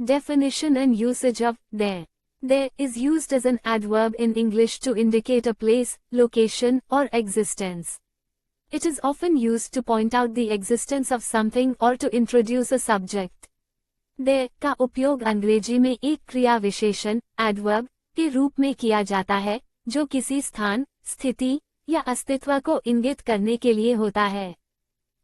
Definition and usage of there. There is used as an adverb in English to indicate a place, location, or existence. It is often used to point out the existence of something or to introduce a subject. There का उपयोग अंग्रेजी में एक क्रिया विशेषण, adverb, के रूप में किया जाता है, जो किसी स्थान, स्थिति, या अस्तित्व को इंगित करने के लिए होता है।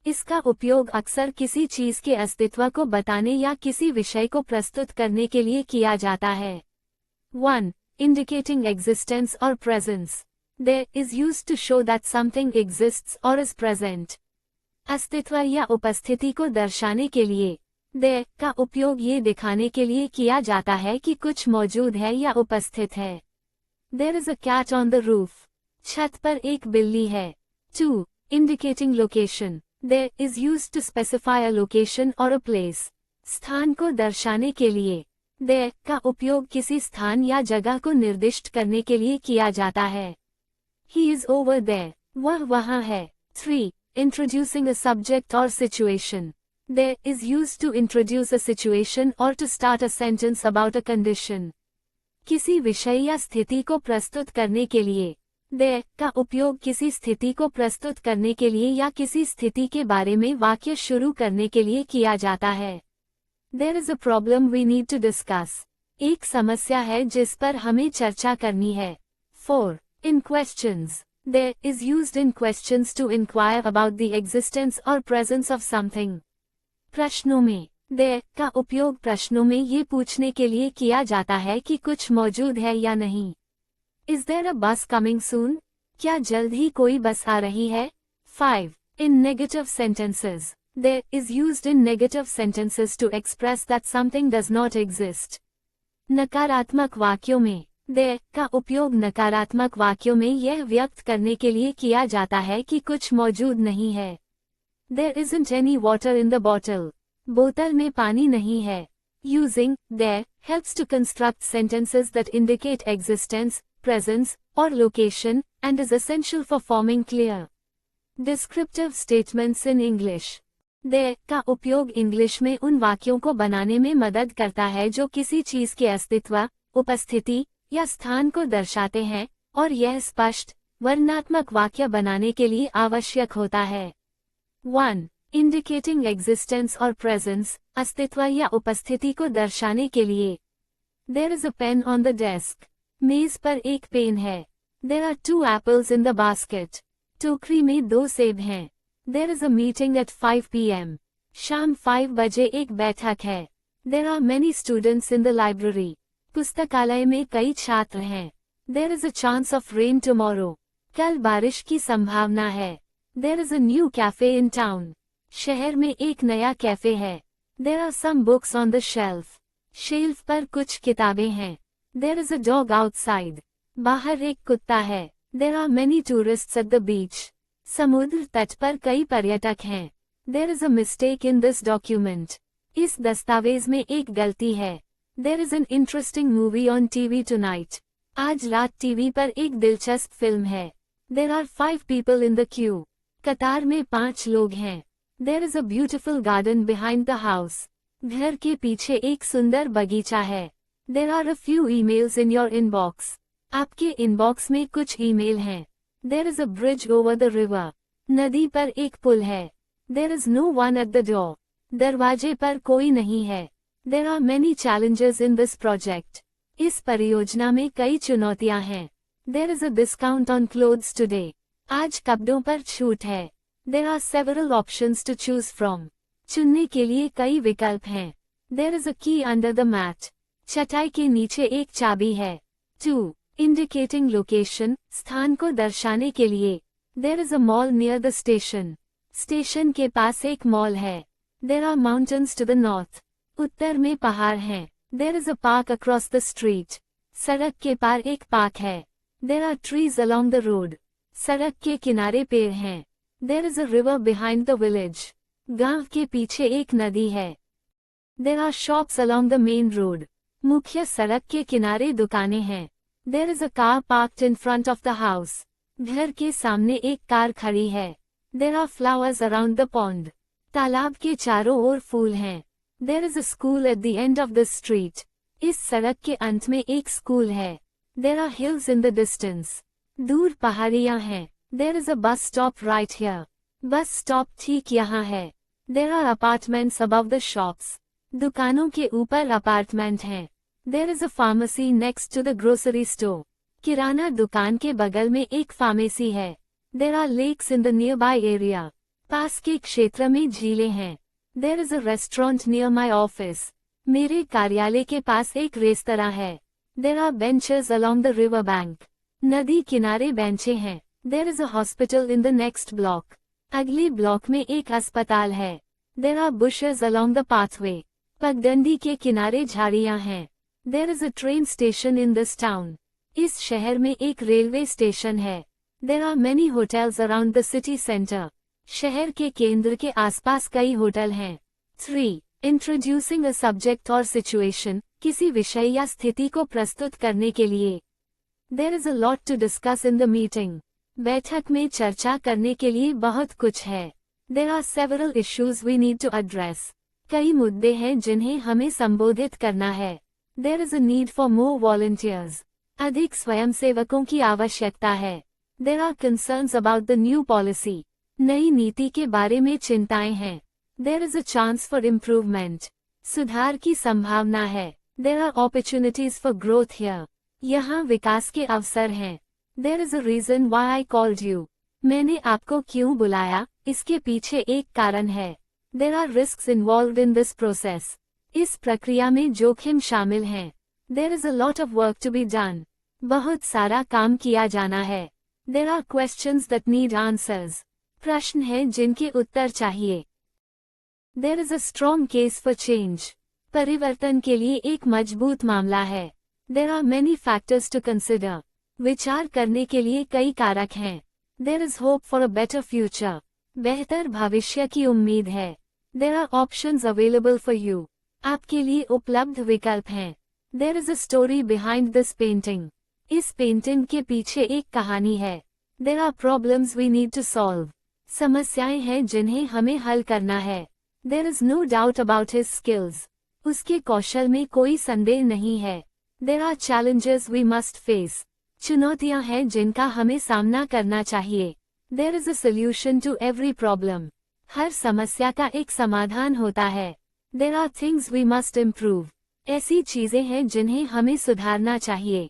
इसका उपयोग अक्सर किसी चीज के अस्तित्व को बताने या किसी विषय को प्रस्तुत करने के लिए किया जाता है। 1. Indicating existence or presence. There is used to show that something exists or is present. अस्तित्व या उपस्थिति को दर्शाने के लिए there का उपयोग ये दिखाने के लिए किया जाता है कि कुछ मौजूद है या उपस्थित है। There is a cat on the roof. छत पर एक बिल्ली है। 2. Indicating location. There is used to specify a location or a place. स्थान को दर्शाने के लिए there का उपयोग किसी स्थान या जगह को निर्दिष्ट करने के लिए किया जाता है। He is over there. वह वहाँ है। 3. Introducing a subject or situation. There is used to introduce a situation or to start a sentence about a condition. किसी विषय या स्थिति को प्रस्तुत करने के लिए there का उपयोग किसी स्थिति को प्रस्तुत करने के लिए या किसी स्थिति के बारे में वाक्य शुरू करने के लिए किया जाता है। There is a problem we need to discuss. एक समस्या है जिस पर हमें चर्चा करनी है। 4. In questions. There is used in questions to inquire about the existence or presence of something. प्रश्नों में there का उपयोग प्रश्नों में ये पूछने के लिए किया जाता है कि कुछ मौजूद है या नहीं। Is there a bus coming soon? क्या जल्द ही कोई बस आ रही है? 5. In negative sentences. There is used in negative sentences to express that something does not exist. नकारात्मक वाक्यों में there का उपयोग नकारात्मक वाक्यों में यह व्यक्त करने के लिए किया जाता है कि कुछ मौजूद नहीं है। There isn't any water in the bottle. बोतल में पानी नहीं है। Using there helps to construct sentences that indicate existence, presence, or location, and is essential for forming clear, descriptive statements in English. There का उपयोग इंग्लिश में उन वाक्यों को बनाने में मदद करता है जो किसी चीज के अस्तित्व, उपस्थिति, या स्थान को दर्शाते हैं, और यह स्पष्ट, वर्णनात्मक वाक्य बनाने के लिए आवश्यक होता है। 1. Indicating existence or presence, अस्तित्व या उपस्थिति को दर्शाने के लिए There is a pen on the desk. मेज पर एक पेन है। There are 2 apples in the basket. टोकरी में 2 सेब हैं। There is a meeting at 5 p.m. शाम 5 बजे एक बैठक है। There are many students in the library. पुस्तकालय में कई छात्र हैं। There is a chance of rain tomorrow. कल बारिश की संभावना है। There is a new cafe in town. शहर में एक नया कैफे है। There are some books on the shelf. Shelf पर कुछ किताबें हैं। There is a dog outside. बाहर एक कुत्ता है। There are many tourists at the beach. समुद्र तट पर कई पर्यटक हैं। There is a mistake in this document. इस दस्तावेज में एक गलती है। There is an interesting movie on TV tonight. आज रात टीवी पर एक दिलचस्प फिल्म है। There are 5 people in the queue. कतार में 5 लोग हैं। There is a beautiful garden behind the house. घर के पीछे एक सुंदर बगीचा है। There are a few emails in your inbox. आपके इनबॉक्स में कुछ ईमेल हैं। There is a bridge over the river. नदी पर एक पुल है। There is no one at the door. दरवाजे पर कोई नहीं है। There are many challenges in this project. इस परियोजना में कई चुनौतियां हैं। There is a discount on clothes today. आज कपड़ों पर छूट है। There are several options to choose from. चुनने के लिए कई विकल्प हैं। There is a key under the mat. चटाई के नीचे एक चाबी है। 2. Indicating location, स्थान को दर्शाने के लिए There is a mall near the station. Station के पास एक मॉल है। There are mountains to the north. उत्तर में पहाड़ हैं। There is a park across the street. सड़क के पार एक पार्क है। There are trees along the road. सड़क के किनारे पेड़ हैं। There is a river behind the village. गांव के पीछे एक नदी है। There are shops along the main road. मुख्य सड़क के किनारे दुकानें हैं। There is a car parked in front of the house. घर के सामने एक कार खड़ी है। There are flowers around the pond. तालाब के चारों ओर फूल हैं। There is a school at the end of this street. इस सड़क के अंत में एक स्कूल है. There are hills in the distance. दूर पहाड़ियां हैं. There is a bus stop right here. Bus stop ठीक यहाँ है. There are apartments above the shops. दुकानों के ऊपर अपार्टमेंट हैं. There is a pharmacy next to the grocery store. किराना दुकान के बगल में एक फार्मेसी है. There are lakes in the nearby area. पास के क्षेत्र में झीलें हैं. There is a restaurant near my office. मेरे कार्यालय के पास एक रेस्तरां है. There are benches along the river bank. नदी किनारे बेंचें हैं. There is a hospital in the next block. अगले ब्लॉक में एक अस्पताल है. There are bushes along the pathway. पगडंडी के किनारे झाड़ियां हैं. There is a train station in this town. इस शहर में एक रेलवे स्टेशन है. There are many hotels around the city center. शहर के केंद्र के आसपास कई होटल हैं. 3. Introducing a subject or situation, किसी विषय या स्थिति को प्रस्तुत करने के लिए. There is a lot to discuss in the meeting. बैठक में चर्चा करने के लिए बहुत कुछ है. There are several issues we need to address. कई मुद्दे हैं जिन्हें हमें संबोधित करना है. There is a need for more volunteers. अधिक स्वयंसेवकों की आवश्यकता है. There are concerns about the new policy. नई नीति के बारे में चिंताएं हैं. There is a chance for improvement. सुधार की संभावना है. There are opportunities for growth here. यहाँ विकास के अवसर हैं. There is a reason why I called you. मैंने आपको क्यों बुलाया, इसके पीछे एक कारण है. There are risks involved in this process. इस प्रक्रिया में जोखिम शामिल हैं. There is a lot of work to be done. बहुत सारा काम किया जाना है. There are questions that need answers. प्रश्न हैं जिनके उत्तर चाहिए. There is a strong case for change. परिवर्तन के लिए एक मजबूत मामला है. There are many factors to consider. विचार करने के लिए कई कारक हैं. There is hope for a better future. बेहतर भविष्य की उम्मीद है. There are options available for you. आपके लिए उपलब्ध विकल्प हैं. There is a story behind this painting. इस पेंटिंग के पीछे एक कहानी है. There are problems we need to solve. समस्याएं हैं जिन्हें हमें हल करना है. There is no doubt about his skills. उसके कौशल में कोई संदेह नहीं है. There are challenges we must face. चुनौतियां हैं जिनका हमें सामना करना चाहिए. There is a solution to every problem. हर समस्या का एक समाधान होता है. There are things we must improve. ऐसी चीजें हैं जिन्हें हमें सुधारना चाहिए.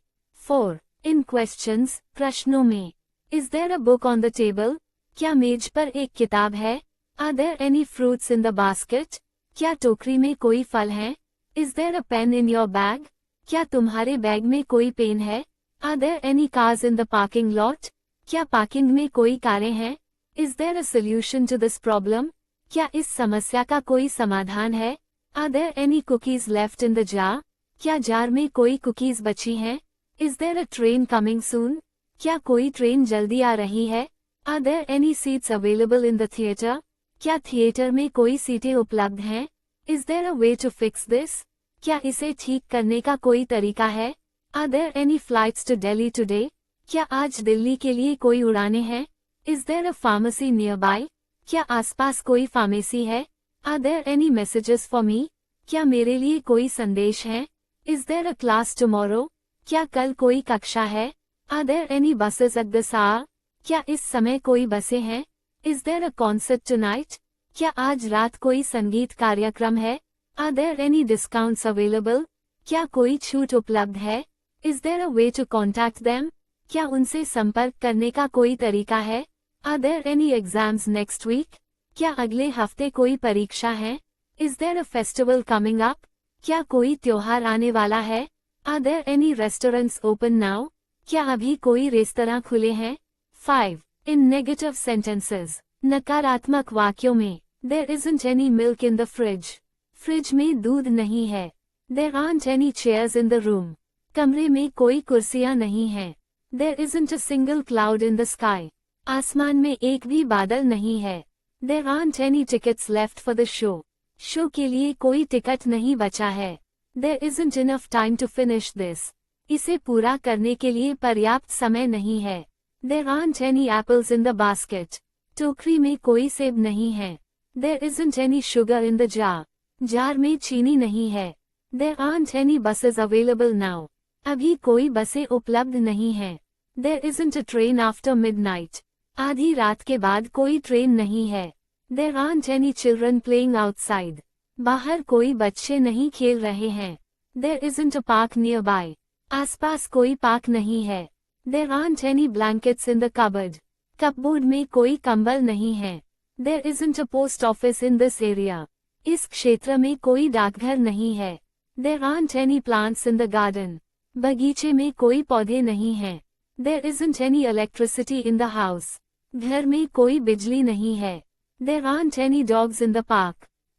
4. In questions, प्रश्नों में. Is there a book on the table? क्या मेज पर एक किताब है? Are there any fruits in the basket? क्या टोकरी में कोई फल है? Is there a pen in your bag? क्या तुम्हारे बैग में कोई पेन है? Are there any cars in the parking lot? क्या पार्किंग में कोई कारें हैं? Is there a solution to this problem? क्या इस समस्या का कोई समाधान है? Are there any cookies left in the jar? क्या जार में कोई कुकीज बची हैं? Is there a train coming soon? क्या कोई ट्रेन जल्दी आ रही है? Are there any seats available in the theater? क्या थिएटर में कोई सीटें उपलब्ध हैं? Is there a way to fix this? क्या इसे ठीक करने का कोई तरीका है? Are there any flights to Delhi today? क्या आज दिल्ली के लिए कोई उड़ानें हैं? Is there a pharmacy nearby? क्या आसपास कोई फार्मेसी है? Are there any messages for me? क्या मेरे लिए कोई संदेश है? Is there a class tomorrow? क्या कल कोई कक्षा है? Are there any buses at this hour? क्या इस समय कोई बसें हैं? Is there a concert tonight? क्या आज रात कोई संगीत कार्यक्रम है? Are there any discounts available? क्या कोई छूट उपलब्ध है? Is there a way to contact them? क्या उनसे संपर्क करने का कोई तरीका है? Are there any exams next week? क्या अगले हफ्ते कोई परीक्षा है? Is there a festival coming up? क्या कोई त्योहार आने वाला है? Are there any restaurants open now? क्या अभी कोई रेस्तरां खुले हैं? 5. In negative sentences. नकारात्मक वाक्यों में. There isn't any milk in the fridge. Fridge में दूध नहीं है. There aren't any chairs in the room. कमरे में कोई कुर्सियां नहीं हैं. There isn't a single cloud in the sky. आसमान में एक भी बादल नहीं है. There aren't any tickets left for the show. Show के लिए कोई टिकट नहीं बचा है. There isn't enough time to finish this. इसे पूरा करने के लिए पर्याप्त समय नहीं है. There aren't any apples in the basket. टोकरी में कोई सेब नहीं है. There isn't any sugar in the jar. Jar में चीनी नहीं है। There aren't any buses available now. अभी कोई बसें उपलब्ध नहीं हैं। There isn't a train after midnight. आधी रात के बाद कोई ट्रेन नहीं है। There aren't any children playing outside. बाहर कोई बच्चे नहीं खेल रहे हैं। There isn't a park nearby. आसपास कोई पार्क नहीं है। There aren't any blankets in the cupboard. Cupboard में कोई कंबल नहीं है। There isn't a post office in this area. इस क्षेत्र में कोई डाकघर नहीं है। There aren't any plants in the garden. बगीचे में कोई पौधे नहीं हैं। There isn't any electricity in the house. घर में कोई बिजली नहीं है। There aren't any dogs in the park.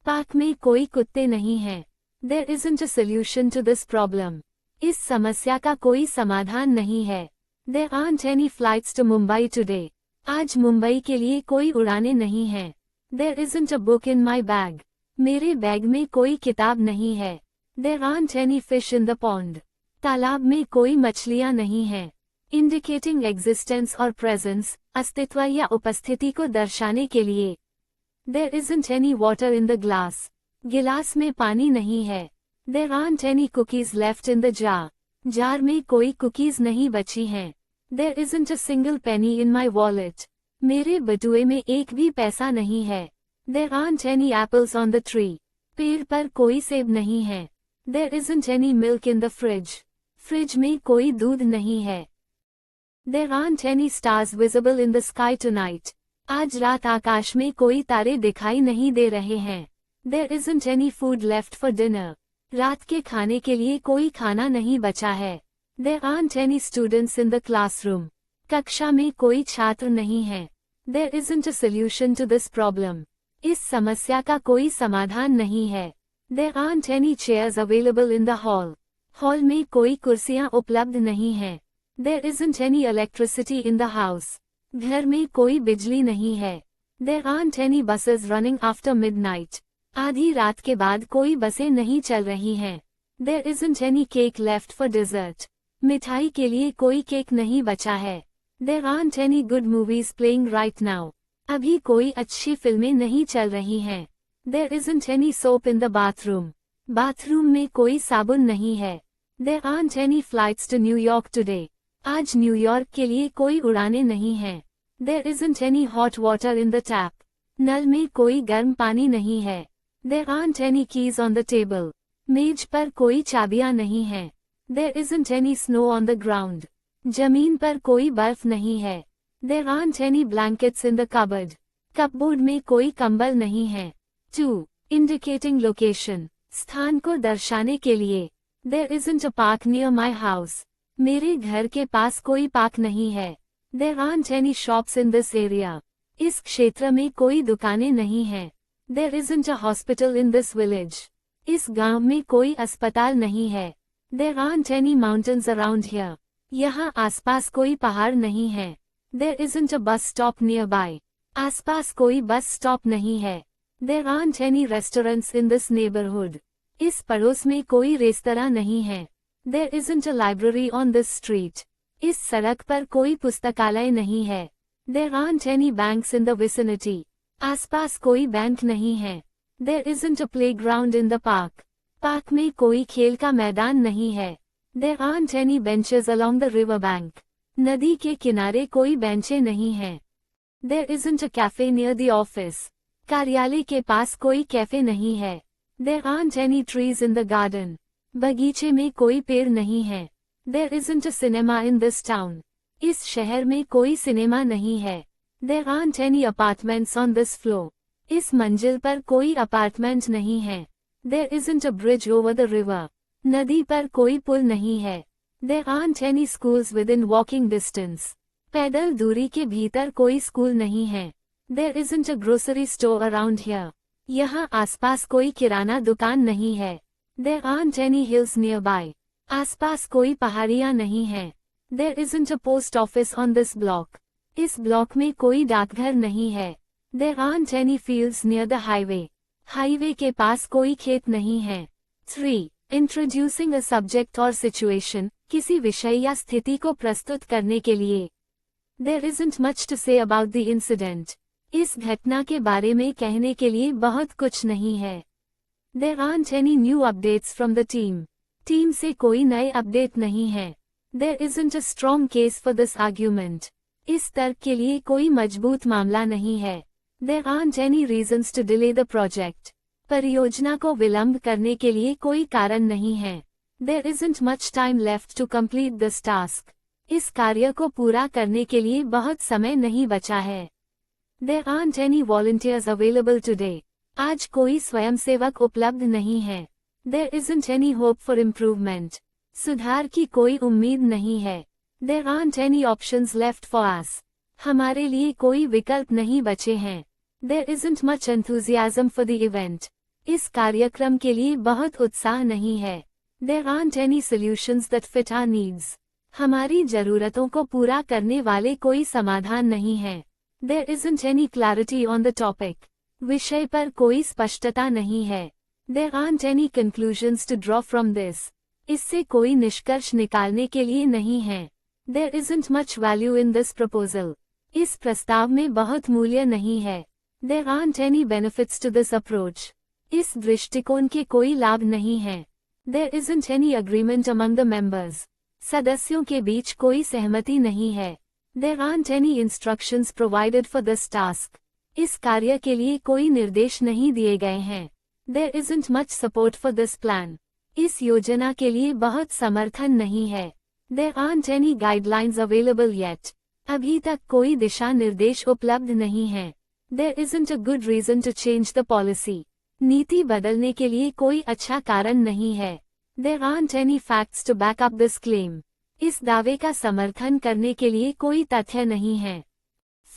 Park में कोई कुत्ते नहीं हैं। There isn't a solution to this problem. इस समस्या का कोई समाधान नहीं है। There aren't any flights to Mumbai today. आज मुंबई के लिए कोई उड़ानें नहीं हैं। There isn't a book in my bag. मेरे बैग में कोई किताब नहीं है। There aren't any fish in the pond. तालाब में कोई मछलियां नहीं हैं। Indicating existence और presence, अस्तित्व या उपस्थिति को दर्शाने के लिए। There isn't any water in the glass. गिलास में पानी नहीं है। There aren't any cookies left in the jar. Jar में कोई कुकीज नहीं बची हैं। There isn't a single penny in my wallet. मेरे बटुए में एक भी पैसा नहीं है। There aren't any apples on the tree. पेड़ पर कोई सेब नहीं है। There isn't any milk in the fridge. Fridge में कोई दूध नहीं है। There aren't any stars visible in the sky tonight. आज रात आकाश में कोई तारे दिखाई नहीं दे रहे हैं। There isn't any food left for dinner. रात के खाने के लिए कोई खाना नहीं बचा है। There aren't any students in the classroom. कक्षा में कोई छात्र नहीं है। There isn't a solution to this problem. इस समस्या का कोई समाधान नहीं है। There aren't any chairs available in the hall. Hall में कोई कुर्सियां उपलब्ध नहीं हैं। There isn't any electricity in the house. घर में कोई बिजली नहीं है। There aren't any buses running after midnight. आधी रात के बाद कोई बसें नहीं चल रही हैं। There isn't any cake left for dessert. मिठाई के लिए कोई केक नहीं बचा है। There aren't any good movies playing right now. अभी कोई अच्छी फिल्में नहीं चल रही हैं। There isn't any soap in the bathroom. Bathroom में कोई साबुन नहीं है। There aren't any flights to New York today. आज न्यूयॉर्क के लिए कोई उड़ानें नहीं हैं। There isn't any hot water in the tap. नल में कोई गर्म पानी नहीं है। There aren't any keys on the table. मेज पर कोई चाबियां नहीं हैं। There isn't any snow on the ground. जमीन पर कोई बर्फ नहीं है। There aren't any blankets in the cupboard. Cupboard में कोई कंबल नहीं है। 2. Indicating location. स्थान को दर्शाने के लिए। There isn't a park near my house. मेरे घर के पास कोई पार्क नहीं है। There aren't any shops in this area. इस क्षेत्र में कोई दुकानें नहीं हैं। There isn't a hospital in this village. इस गांव में कोई अस्पताल नहीं है। There aren't any mountains around here. यहाँ आसपास कोई पहाड़ नहीं है। There isn't a bus stop nearby. आसपास कोई बस स्टॉप नहीं है। There aren't any restaurants in this neighborhood. इस पड़ोस में कोई रेस्तरां नहीं है। There isn't a library on this street. इस सड़क पर कोई पुस्तकालय नहीं है। There aren't any banks in the vicinity. आसपास कोई बैंक नहीं है। There isn't a playground in the park. Park में कोई खेल का मैदान नहीं है। There aren't any benches along the river bank. नदी के किनारे कोई बेंचें नहीं हैं। There isn't a cafe near the office. कार्यालय के पास कोई कैफे नहीं है। There aren't any trees in the garden. बगीचे में कोई पेड़ नहीं है। There isn't a cinema in this town. इस शहर में कोई सिनेमा नहीं है। There aren't any apartments on this floor. इस मंजिल पर कोई अपार्टमेंट नहीं है। There isn't a bridge over the river. नदी पर कोई पुल नहीं है। There aren't any schools within walking distance. पैदल दूरी के भीतर कोई स्कूल नहीं है। There isn't a grocery store around here. यहाँ आसपास कोई किराना दुकान नहीं है। There aren't any hills nearby. आसपास कोई पहाड़ियाँ नहीं हैं। There isn't a post office on this block. इस ब्लॉक में कोई डाकघर नहीं है। There aren't any fields near the highway. Highway के पास कोई खेत नहीं है। 3. Introducing a subject or situation. किसी विषय या स्थिति को प्रस्तुत करने के लिए। There isn't much to say about the incident. इस घटना के बारे में कहने के लिए बहुत कुछ नहीं है। There aren't any new updates from the team. Team से कोई नए अपडेट नहीं है. There isn't a strong case for this argument. इस तर्क के लिए कोई मजबूत मामला नहीं है. There aren't any reasons to delay the project. परियोजना को विलंब करने के लिए कोई कारण नहीं है. There isn't much time left to complete this task. इस कार्य को पूरा करने के लिए बहुत समय नहीं बचा है. There aren't any volunteers available today. आज कोई स्वयंसेवक उपलब्ध नहीं है. There isn't any hope for improvement. सुधार की कोई उम्मीद नहीं है. There aren't any options left for us. हमारे लिए कोई विकल्प नहीं बचे हैं. There isn't much enthusiasm for the event. इस कार्यक्रम के लिए बहुत उत्साह नहीं है. There aren't any solutions that fit our needs. हमारी जरूरतों को पूरा करने वाले कोई समाधान नहीं है. There isn't any clarity on the topic. विषय पर कोई स्पष्टता नहीं है. There aren't any conclusions to draw from this. इससे कोई निष्कर्ष निकालने के लिए नहीं है. There isn't much value in this proposal. इस प्रस्ताव में बहुत मूल्य नहीं है. There aren't any benefits to this approach. इस दृष्टिकोण के कोई लाभ नहीं है. There isn't any agreement among the members. सदस्यों के बीच कोई सहमति नहीं है. There aren't any instructions provided for this task. इस कार्य के लिए कोई निर्देश नहीं दिए गए हैं. There isn't much support for this plan. इस योजना के लिए बहुत समर्थन नहीं है. There aren't any guidelines available yet. अभी तक कोई दिशा निर्देश उपलब्ध नहीं है. There isn't a good reason to change the policy. नीति बदलने के लिए कोई अच्छा कारण नहीं है. There aren't any facts to back up this claim. इस दावे का समर्थन करने के लिए कोई तथ्य नहीं है.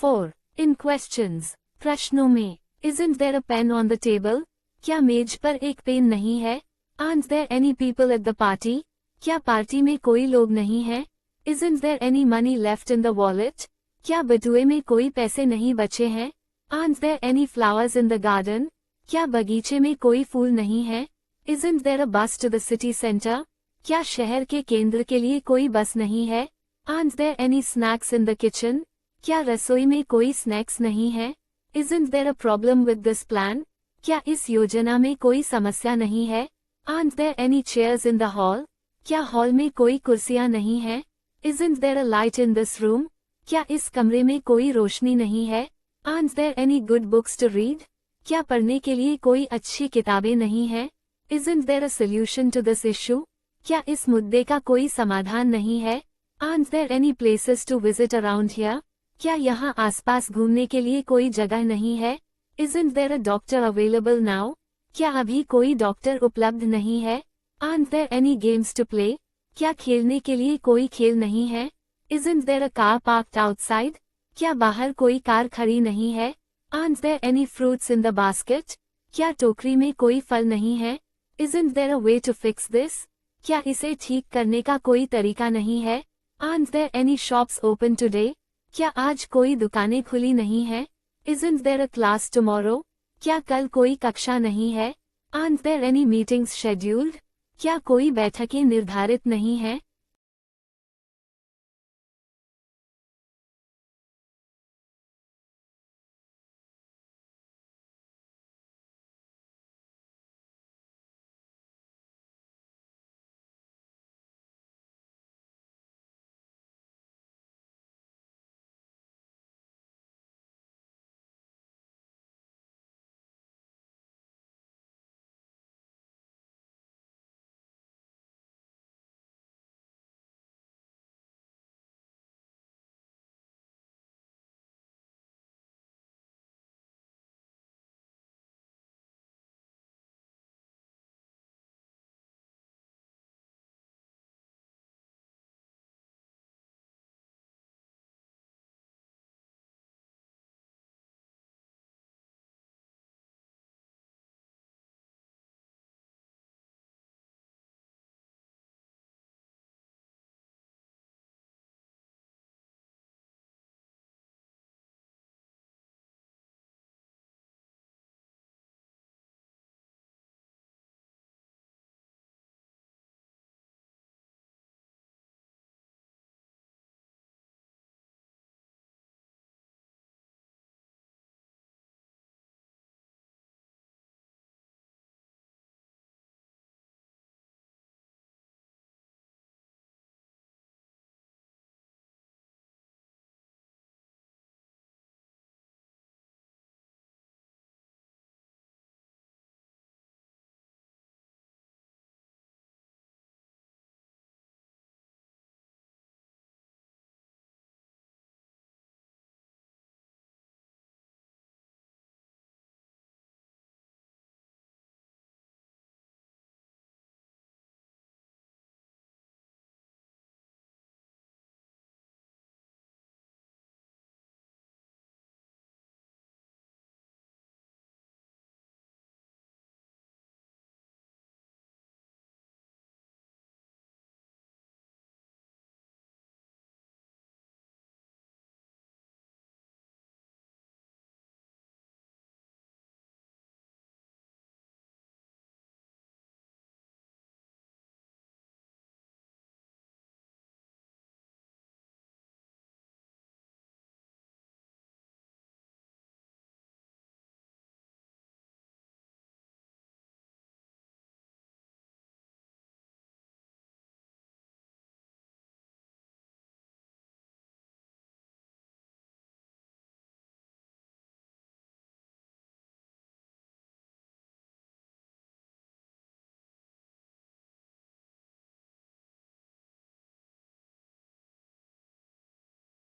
4. In questions. प्रश्नों में. Isn't there a pen on the table? क्या मेज पर एक पेन नहीं है? Aren't there any people at the party? क्या पार्टी में कोई लोग नहीं है? Isn't there any money left in the wallet? क्या बटुए में कोई पैसे नहीं बचे हैं? Aren't there any flowers in the garden? क्या बगीचे में कोई फूल नहीं है? Isn't there a bus to the city center? क्या शहर के केंद्र के लिए कोई बस नहीं है? Aren't there any snacks in the kitchen? क्या रसोई में कोई स्नैक्स नहीं है? Isn't there a problem with this plan? क्या इस योजना में कोई समस्या नहीं है? Aren't there any chairs in the hall? क्या हॉल में कोई कुर्सियां नहीं है? Isn't there a light in this room? क्या इस कमरे में कोई रोशनी नहीं है? Aren't there any good books to read? क्या पढ़ने के लिए कोई अच्छी किताबें नहीं है? Isn't there a solution to this issue? क्या इस मुद्दे का कोई समाधान नहीं है? Aren't there any places to visit around here? क्या यहाँ आसपास घूमने के लिए कोई जगह नहीं है? Isn't there a doctor available now? क्या अभी कोई डॉक्टर उपलब्ध नहीं है? Aren't there any games to play? क्या खेलने के लिए कोई खेल नहीं है? Isn't there a car parked outside? क्या बाहर कोई कार खड़ी नहीं है? Aren't there any fruits in the basket? क्या टोकरी में कोई फल नहीं है? Isn't there a way to fix this? क्या इसे ठीक करने का कोई तरीका नहीं है? Aren't there any shops open today? क्या आज कोई दुकानें खुली नहीं है? Isn't there a class tomorrow? क्या कल कोई कक्षा नहीं है? Aren't there any meetings scheduled? क्या कोई बैठकें निर्धारित नहीं है?